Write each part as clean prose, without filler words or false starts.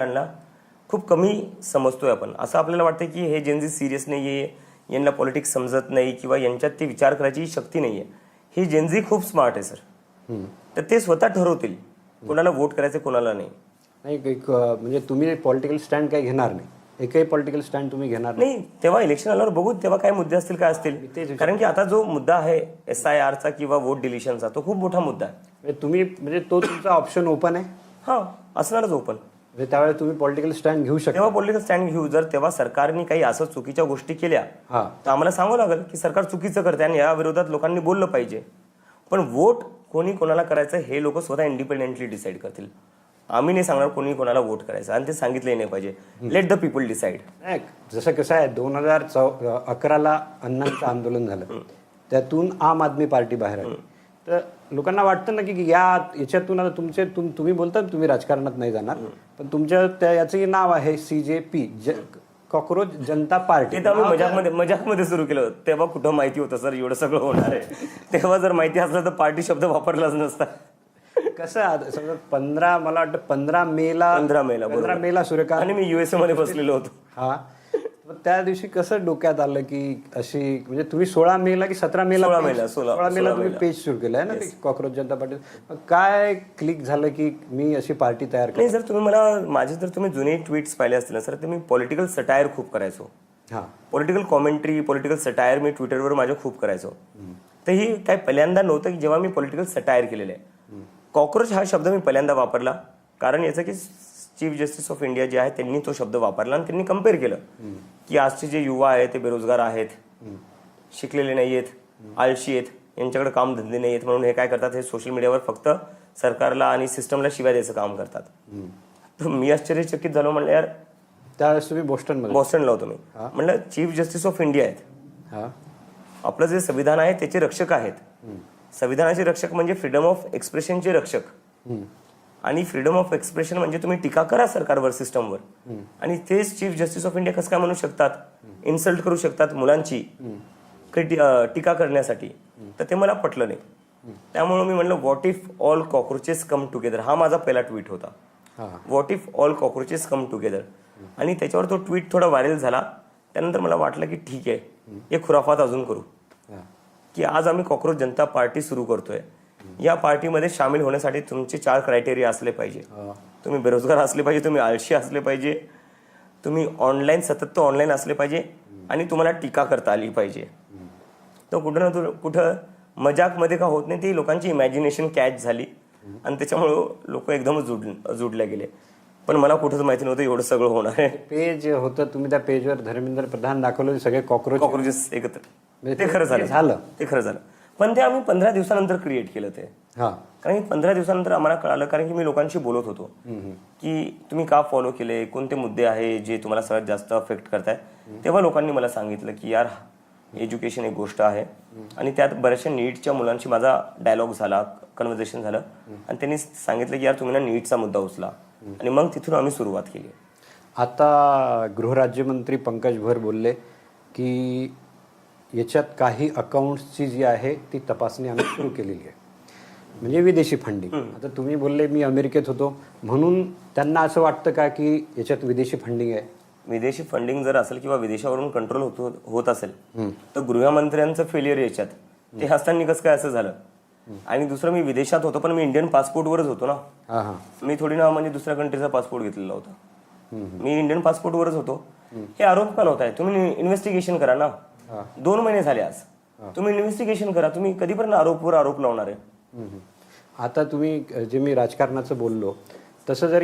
त्यांना खूप कमी समजतोय आपण. असं आपल्याला वाटतं की हे जेनझी सिरियस नाही आहे, यांना पॉलिटिक्स समजत नाही किंवा यांच्यात ते विचार करायची शक्ती नाही आहे. ही जेनझी खूप स्मार्ट आहे सर. तर ते स्वतः ठरवतील कोणाला वोट करायचं कोणाला नाही. नाही म्हणजे तुम्ही पॉलिटिकल स्टँड काही घेणार नाही, एकही पॉलिटिकल स्टँड तुम्ही घेणार नाही. तेव्हा इलेक्शन आल्यावर बघू तेव्हा काय मुद्दे असतील काय असतील. कारण की आता जो मुद्दा आहे SIRचा किंवा वोट डिलिशनचा तो खूप मोठा मुद्दा आहे. तुम्ही म्हणजे तो तुमचा ऑप्शन ओपन आहे. हां, असणारच ओपन. म्हणजे त्यावेळेस तुम्ही पॉलिटिकल स्टँड घेऊ शकता. तेव्हा पॉलिटिकल स्टँड घेऊ. जर तेव्हा सरकारने काही असं चुकीच्या गोष्टी केल्या तर आम्हाला सांगावं लागेल की सरकार चुकीचं करते आणि या विरोधात लोकांनी बोललं पाहिजे. पण वोट कोणी कोणाला करायचं हे लोक स्वतः इंडिपेंडेंटली डिसाईड करतील. आम्ही नाही सांगणार कोणी कोणाला वोट करायचं आणि ते सांगितलंही नाही पाहिजे. Let the people decide. जसं कसं आहे 2011ला अण्णांचं आंदोलन झालं, त्यातून आम आदमी पार्टी बाहेर आली. तर लोकांना वाटतं ना की याच्यातून आता तुम्ही बोलता तुम्ही राजकारणात नाही जाणार, पण तुमच्या याचं नाव आहे CJP, कॉकरोच जनता पार्टी. ते तर आम्ही मजाकमध्ये सुरू केलं. तेव्हा कुठं माहिती होतं सर एवढं सगळं होणार आहे. तेव्हा जर माहिती असलं तर पार्टी शब्द वापरलाच नसता. कसं समजा 15 मेला सूर्यकांत आणि मी USA मध्ये बसलेलो होतो. हा, त्या दिवशी कसं डोक्यात आलं की अशी म्हणजे तुम्ही 16 मेला की 17 मेला 16 मेला तुम्ही पेज सुरू केलं आहे ना ते कॉकरोच जनता पार्टी. काय क्लिक झालं की मी अशी पार्टी तयार नाही सर, तुम्ही मला माझे जर तुम्ही जुने ट्विट्स पाहिले असतील ना सर, तर मी पॉलिटिकल सटायर खूप करायचो. पॉलिटिकल कॉमेंट्री, पॉलिटिकल सटायर मी ट्विटरवर माझ्या खूप करायचो. तर ही काय पहिल्यांदा नव्हतं की जेव्हा मी पॉलिटिकल सटायर केलेलं आहे. कॉकरोच हा शब्द मी पहिल्यांदा वापरला कारण याचं की चीफ जस्टिस ऑफ इंडिया जे आहे त्यांनी तो शब्द वापरला आणि त्यांनी कम्पेअर केलं की आजचे जे युवा आहेत ते बेरोजगार आहेत, शिकलेले नाही आहेत, आळशी आहेत, यांच्याकडे कामधंदे नाही आहेत, म्हणून हे काय करतात, हे सोशल मीडियावर फक्त सरकारला आणि सिस्टमला शिवाय द्यायचं काम करतात. तर मी आश्चर्यचकित झालो. म्हणलं यार, त्यावेळेस तुम्ही बॉस्टनला होतो मी. म्हणलं चीफ जस्टिस ऑफ इंडिया आहेत, आपलं जे संविधान आहे त्याचे रक्षक आहेत. संविधानाचे रक्षक म्हणजे फ्रीडम ऑफ एक्सप्रेशनचे रक्षक. आणि फ्रीडम ऑफ एक्सप्रेशन म्हणजे तुम्ही टीका करा सरकारवर, सिस्टमवर, आणि तेच चीफ जस्टिस ऑफ इंडिया कसं काय म्हणू शकतात, इन्सल्ट करू शकतात मुलांची टीका करण्यासाठी. तर ते मला पटलं नाही. त्यामुळे मी म्हणलं what if all cockroaches come together. हा माझा पहिला ट्विट होता, what if all cockroaches come together. आणि त्याच्यावर तो ट्विट थोडा व्हायरल झाला. त्यानंतर मला वाटलं की ठीक आहे, हे खुराफात अजून करू की आज आम्ही कॉकरोच जनता पार्टी सुरू करतोय. या पार्टीमध्ये सामील होण्यासाठी तुमचे 4 क्रायटेरिया असले पाहिजे. तुम्ही बेरोजगार असले पाहिजे, तुम्ही आळशी असले पाहिजे, तुम्ही ऑनलाईन सतत ऑनलाईन असले पाहिजे, आणि तुम्हाला टीका करता आली पाहिजे. तर कुठं ना कुठं मजाकमध्ये का होत नाही, ती लोकांची इमॅजिनेशन कॅच झाली आणि त्याच्यामुळं लोक एकदमच जुडले गेले. पण मला कुठंच माहिती नव्हतं एवढं सगळं होणार आहे. पेज होतं, तुम्ही त्या पेजवर धर्मेंद्र प्रधान दाखवलं, सगळे कॉकरोचेस एकत्र. ते खरं झालं. ते खरं झालं. पण ते आम्ही 15 दिवसानंतर क्रिएट केलं ते. कारण की 15 दिवसानंतर आम्हाला कळालं, कारण की मी लोकांशी बोलत होतो की तुम्ही का फॉलो केले, कोणते मुद्दे आहे जे तुम्हाला सगळ्यात जास्त अफेक्ट करताय. तेव्हा लोकांनी मला सांगितलं की यार, एज्युकेशन एक गोष्ट आहे, आणि त्यात बऱ्याचशा नीटच्या मुलांशी माझा डायलॉग झाला, कन्व्हर्सेशन झालं, आणि त्यांनी सांगितलं की यार तुम्ही ना नीटचा मुद्दा उचला. आणि मग तिथून आम्ही सुरुवात केली. आता गृहराज्यमंत्री पंकज भुयर बोलले की याच्यात काही अकाउंट्सची जी आहे ती तपासणी आम्ही सुरू केलेली आहे, म्हणजे विदेशी फंडिंग. आता तुम्ही बोलले मी अमेरिकेत होतो म्हणून त्यांना असं वाटतं का की याच्यात विदेशी फंडिंग आहे? विदेशी फंडिंग जर असेल किंवा विदेशावरून कंट्रोल होत असेल तर गृहमंत्र्यांचं फेलियर याच्यात, ते असताना कसं काय असं झालं? आणि दुसरं, मी विदेशात होतो पण मी इंडियन पासपोर्टवरच होतो ना. मी थोडी ना म्हणजे दुसऱ्या कंट्रीचा पासपोर्ट घेतलेला होता. मी इंडियन पासपोर्टवरच होतो. हे आरोप का होत आहे? तुम्ही इन्व्हेस्टिगेशन करा ना. 2 महिने झाले आज, तुम्ही इन्व्हेस्टिगेशन करा. तुम्ही कधीपर्यंत आरोपवर आरोप लावणार आहे? आता तुम्ही जे मी राजकारणाचं बोललो तसं जर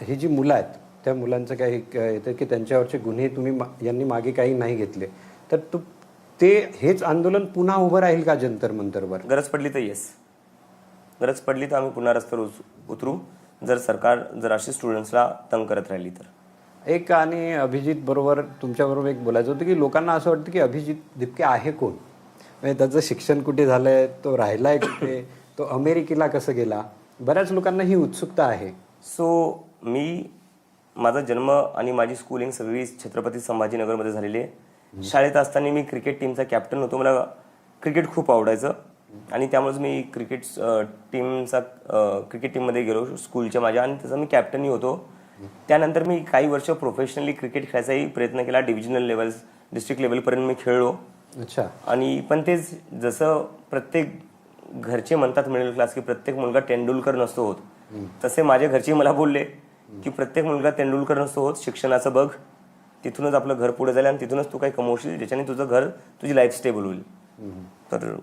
ही जी मुलं आहेत त्या मुलांचं काही येतं की त्यांच्यावरचे गुन्हे यांनी मागे काही नाही घेतले, तर ते हेच आंदोलन पुन्हा उभं राहील का जंतर मंतरवर? गरज पडली तर येस, गरज पडली तर आम्ही पुन्हा रस्त्यावर उतरू, जर सरकार अशी स्टुडंट्सला तंग करत राहिली तर. एक आणि अभिजित बरोबर तुमच्याबरोबर एक बोलायचं होतं की लोकांना असं वाटतं की अभिजित दिपके आहे कोण, म्हणजे त्याचं शिक्षण कुठे झालंय, तो राहिलाय कुठे, तो अमेरिकेला कसं गेला, बऱ्याच लोकांना ही उत्सुकता आहे. सो माझा जन्म आणि माझी स्कूलिंग सगळी छत्रपती संभाजीनगरमध्ये झालेली आहे. शाळेत असताना मी क्रिकेट टीमचा कॅप्टन होतो. मला क्रिकेट खूप आवडायचं आणि त्यामुळेच मी क्रिकेट टीममध्ये गेलो स्कूलच्या माझ्या, आणि त्याचा मी कॅप्टनही होतो. त्यानंतर मी काही वर्ष प्रोफेशनली क्रिकेट खेळायचाही प्रयत्न केला. डिव्हिजनल लेवल्स, डिस्ट्रिक्ट लेवलपर्यंत मी खेळलो. अच्छा. आणि पण तेच जसं प्रत्येक घरचे म्हणतात मिडल क्लास की प्रत्येक मुलगा तेंडुलकर नसतो होत, तसे माझ्या घरचे मला बोलले की प्रत्येक मुलगा तेंडुलकर नसतो होत, शिक्षणाचं बघ, तिथूनच आपलं घर पुढे जाईल आणि तिथूनच तू काही कमवशील ज्याच्याने तुझं घर, तुझी लाईफ स्टेबल होईल. तर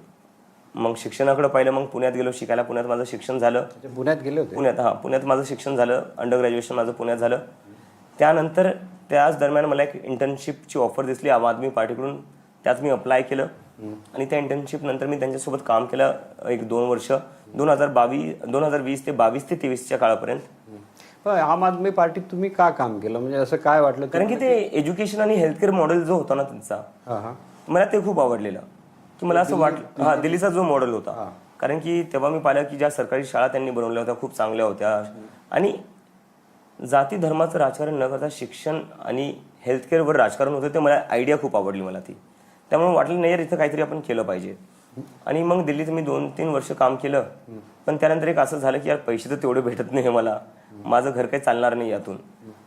मग शिक्षणाकडे पाहिलं. मग पुण्यात गेलो शिकायला. पुण्यात माझं शिक्षण झालं. पुण्यात गेले होते? पुण्यात माझं शिक्षण झालं. अंडर ग्रॅज्युएशन माझं पुण्यात झालं. त्यानंतर त्याच दरम्यान मला एक इंटर्नशिपची ऑफर दिसली आम आदमी पार्टीकडून. त्यात मी अप्लाय केलं आणि त्या इंटर्नशिप नंतर मी त्यांच्यासोबत काम केलं 1-2 वर्ष. 2020 ते 23च्या काळापर्यंत. आम आदमी पार्टीत तुम्ही का काम केलं, म्हणजे असं काय वाटलं? कारण की ते एज्युकेशन आणि हेल्थकेअर मॉडेल जो होता ना त्यांचा, मला ते खूप आवडलेलं. की मला असं वाटलं, दिल्लीचा जो मॉडेल होता, कारण की तेव्हा मी पाहिलं की ज्या सरकारी शाळा त्यांनी बनवल्या होत्या खूप चांगल्या होत्या आणि जाती धर्माचं राजकारण न करता शिक्षण आणि हेल्थकेअरवर राजकारण होतं. ते मला आयडिया खूप आवडली मला ती. त्यामुळे वाटलं नाही यार इथं काहीतरी आपण केलं पाहिजे. आणि मग दिल्लीत मी 2-3 वर्ष काम केलं. पण त्यानंतर एक असं झालं की यार पैसे तर तेवढे भेटत नाही मला, माझं घर काही चालणार नाही यातून.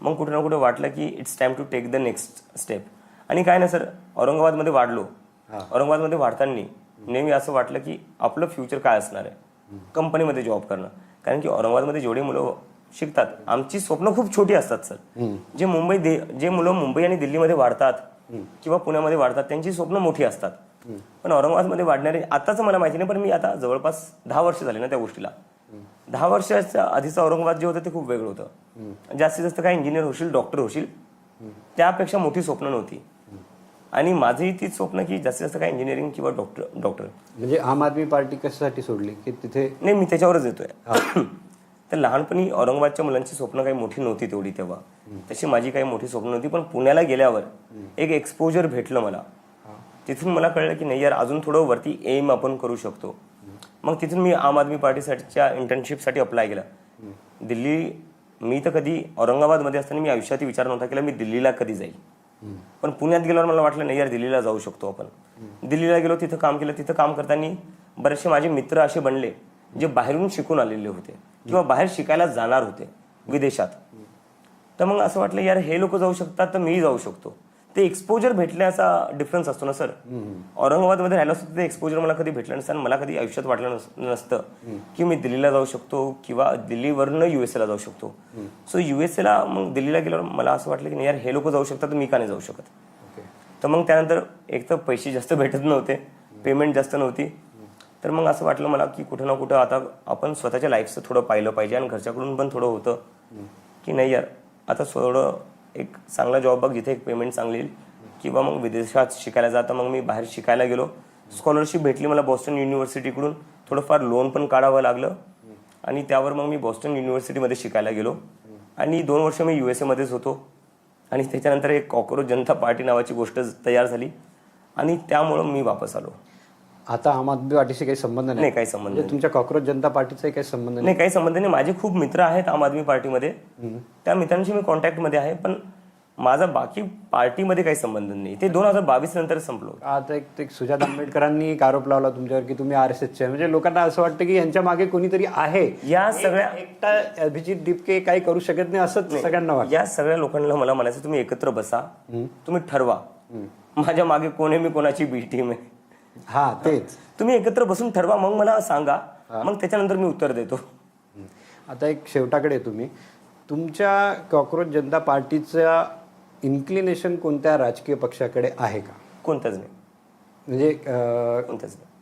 मग कुठे ना कुठे वाटलं की it's time to take the next step. आणि काय ना सर, औरंगाबादमध्ये वाढलो. औरंगाबादमध्ये वाढताना नेहमी असं वाटलं की आपलं फ्युचर काय असणार आहे, कंपनीमध्ये जॉब करणं. कारण की औरंगाबादमध्ये जेवढे मुलं शिकतात, आमची स्वप्न खूप छोटी असतात सर. जे मुलं मुंबई आणि दिल्लीमध्ये वाढतात किंवा पुण्यामध्ये वाढतात त्यांची स्वप्न मोठी असतात. पण औरंगाबादमध्ये वाढणारे, आताच मला माहिती नाही, पण मी आता जवळपास 10 वर्ष झाले ना त्या गोष्टीला. 10 वर्षाच्या आधीचं औरंगाबाद जे होतं ते खूप वेगळं होतं. जास्तीत जास्त काय इंजिनियर होशील, डॉक्टर होशील, त्यापेक्षा मोठी स्वप्न नव्हती. आणि माझी तीच स्वप्न की जास्तीत जास्त काय इंजिनिअरिंग किंवा डॉक्टर. म्हणजे आम आदमी पार्टी कशासाठी सोडली की तिथे? नाही, मी त्याच्यावरच येतोय. तर लहानपणी औरंगाबादच्या मुलांची स्वप्न काही मोठी नव्हती तेवढी तेव्हा, तशी माझी काही मोठी स्वप्न नव्हती. पण पुण्याला गेल्यावर एक एक्सपोजर भेटलं मला. तिथून मला कळलं की नाही यार अजून थोडं वरती एम आपण करू शकतो. मग तिथून मी आम आदमी पार्टीसाठीच्या इंटर्नशिपसाठी अप्लाय केला. मी तर कधी औरंगाबादमध्ये असताना मी आयुष्यात विचार नव्हता केला मी दिल्लीला कधी जाईल. पण पुण्यात गेल्यावर मला वाटलं नाही यार दिल्लीला जाऊ शकतो आपण. दिल्लीला गेलो, तिथं काम केलं. तिथं काम करताना बरेचसे माझे मित्र असे बनले जे बाहेरून शिकून आलेले होते किंवा बाहेर शिकायला जाणार होते विदेशात. तर मग असं वाटलं यार हे लोक जाऊ शकतात तर मीही जाऊ शकतो. ते एक्सपोजर भेटण्याचा डिफरन्स असतो ना सर. औरंगाबादमध्ये राहिलं असतं ते एक्सपोजर मला कधी भेटलं नसतं आणि मला कधी आयुष्यात वाटलं नसतं की मी दिल्लीला जाऊ शकतो किंवा दिल्लीवरनं USA जाऊ शकतो. सो USA मग दिल्लीला गेल्यावर मला असं वाटलं की नाही यार हे लोक जाऊ शकतात तर मी का नाही जाऊ शकत. तर मग त्यानंतर एक तर पैसे जास्त भेटत नव्हते, पेमेंट जास्त नव्हती. तर मग असं वाटलं मला की कुठं ना कुठं आता आपण स्वतःच्या लाईफचं थोडं पाहिलं पाहिजे आणि घरच्याकडून पण थोडं होतं की नाही यार आता थोडं एक चांगला जॉब बघ जिथे एक पेमेंट चांगली येईल किंवा मग विदेशात शिकायला जातं. मग मी बाहेर शिकायला गेलो. स्कॉलरशिप भेटली मला बॉस्टन युनिव्हर्सिटीकडून. थोडंफार लोन पण काढावं लागलं आणि त्यावर मग मी बॉस्टन युनिव्हर्सिटीमध्ये शिकायला गेलो आणि 2 वर्ष मी USA होतो. आणि त्याच्यानंतर एक कॉकरोच जनता पार्टी नावाची गोष्ट तयार झाली आणि त्यामुळं मी वापस आलो. आता आम आदमी पार्टीशी काही संबंध नाही? काही संबंध नाही. तुमच्या कॉकरोच जनता पार्टीचाही काही संबंध नाही? काही संबंध नाही. माझे खूप मित्र आहेत आम आदमी पार्टीमध्ये, त्या मित्रांशी मी कॉन्टॅक्टमध्ये आहे. पण माझा बाकी पार्टीमध्ये काही संबंध नाही. ते 2022 नंतर संपलो. आता एक सुजात आंबेडकरांनी एक आरोप लावला तुमच्यावर की तुम्ही RSSचे, म्हणजे लोकांना असं वाटतं की यांच्या मागे कोणीतरी आहे. या सगळ्या एकटा अभिजित दीपके काही करू शकत नाही असंच सगळ्यांना वाटतं. या सगळ्या लोकांना मला म्हणायचं तुम्ही एकत्र बसा, तुम्ही ठरवा माझ्या मागे कोण आहे, मी कोणाची बी टीम आहे. तेच तुम्ही एकत्र बसून ठरवा, मग मला सांगा, मग त्याच्यानंतर मी उत्तर देतो. आता एक शेवटाकडे तुम्ही तुमच्या कॉकरोच जनता पार्टीचा इन्क्लिनेशन कोणत्या राजकीय पक्षाकडे आहे का? कोणताच नाही. म्हणजे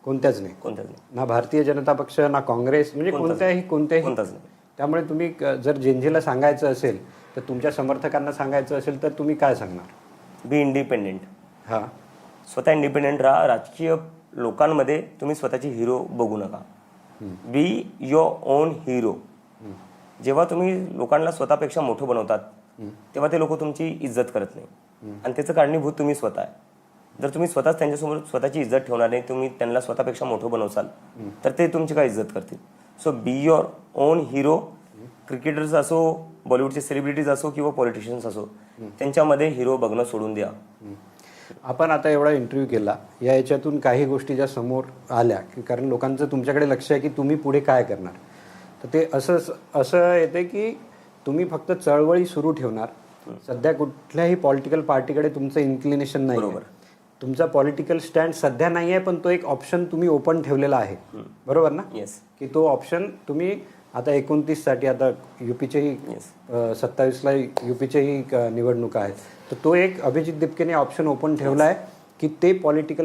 कोणत्याच नाही. ना भारतीय जनता पक्ष, ना काँग्रेस, म्हणजे कोणत्याही कोणताच नाही. त्यामुळे तुम्ही जर जेनजीला सांगायचं असेल तर तुमच्या समर्थकांना सांगायचं असेल तर तुम्ही काय सांगणार? Be independent. स्वतः इंडिपेंडेंट राहा. राजकीय लोकांमध्ये तुम्ही स्वतःचे हिरो बघू नका. Be your on hero. जेव्हा तुम्ही लोकांना स्वतःपेक्षा मोठं बनवतात तेव्हा ते लोक तुमची इज्जत करत नाही आणि त्याचं कारणीभूत तुम्ही स्वतः आहे. जर तुम्ही स्वतःच त्यांच्यासमोर स्वतःची इज्जत ठेवणार नाही, तुम्ही त्यांना स्वतःपेक्षा मोठं बनवसाल तर ते तुमची काय इज्जत करतील. So be your on hero. Cricketers असो, बॉलिवूडचे सेलिब्रिटीज असो किंवा पॉलिटिशियन्स असो, त्यांच्यामध्ये हिरो बघणं सोडून द्या. आपण आता एवढा इंटरव्ह्यू केला, याच्यातून काही गोष्टी ज्या समोर आल्या, कारण लोकांचं तुमच्याकडे लक्ष आहे की तुम्ही पुढे काय करणार, तर ते असं येते की तुम्ही फक्त चळवळी सुरू ठेवणार. सध्या कुठल्याही पॉलिटिकल पार्टीकडे तुमचं इन्क्लिनेशन नाही आहे. तुमचा पॉलिटिकल स्टँड सध्या नाही आहे, पण तो एक ऑप्शन तुम्ही ओपन ठेवलेला आहे. बरोबर ना? येस. की तो ऑप्शन तुम्ही आता 29 साठी आता युपीचेही 27ला युपीचेही निवडणुका आहेत, तर तो एक अभिजित दिपकेने ऑप्शन ओपन ठेवला आहे की ते पॉलिटिकल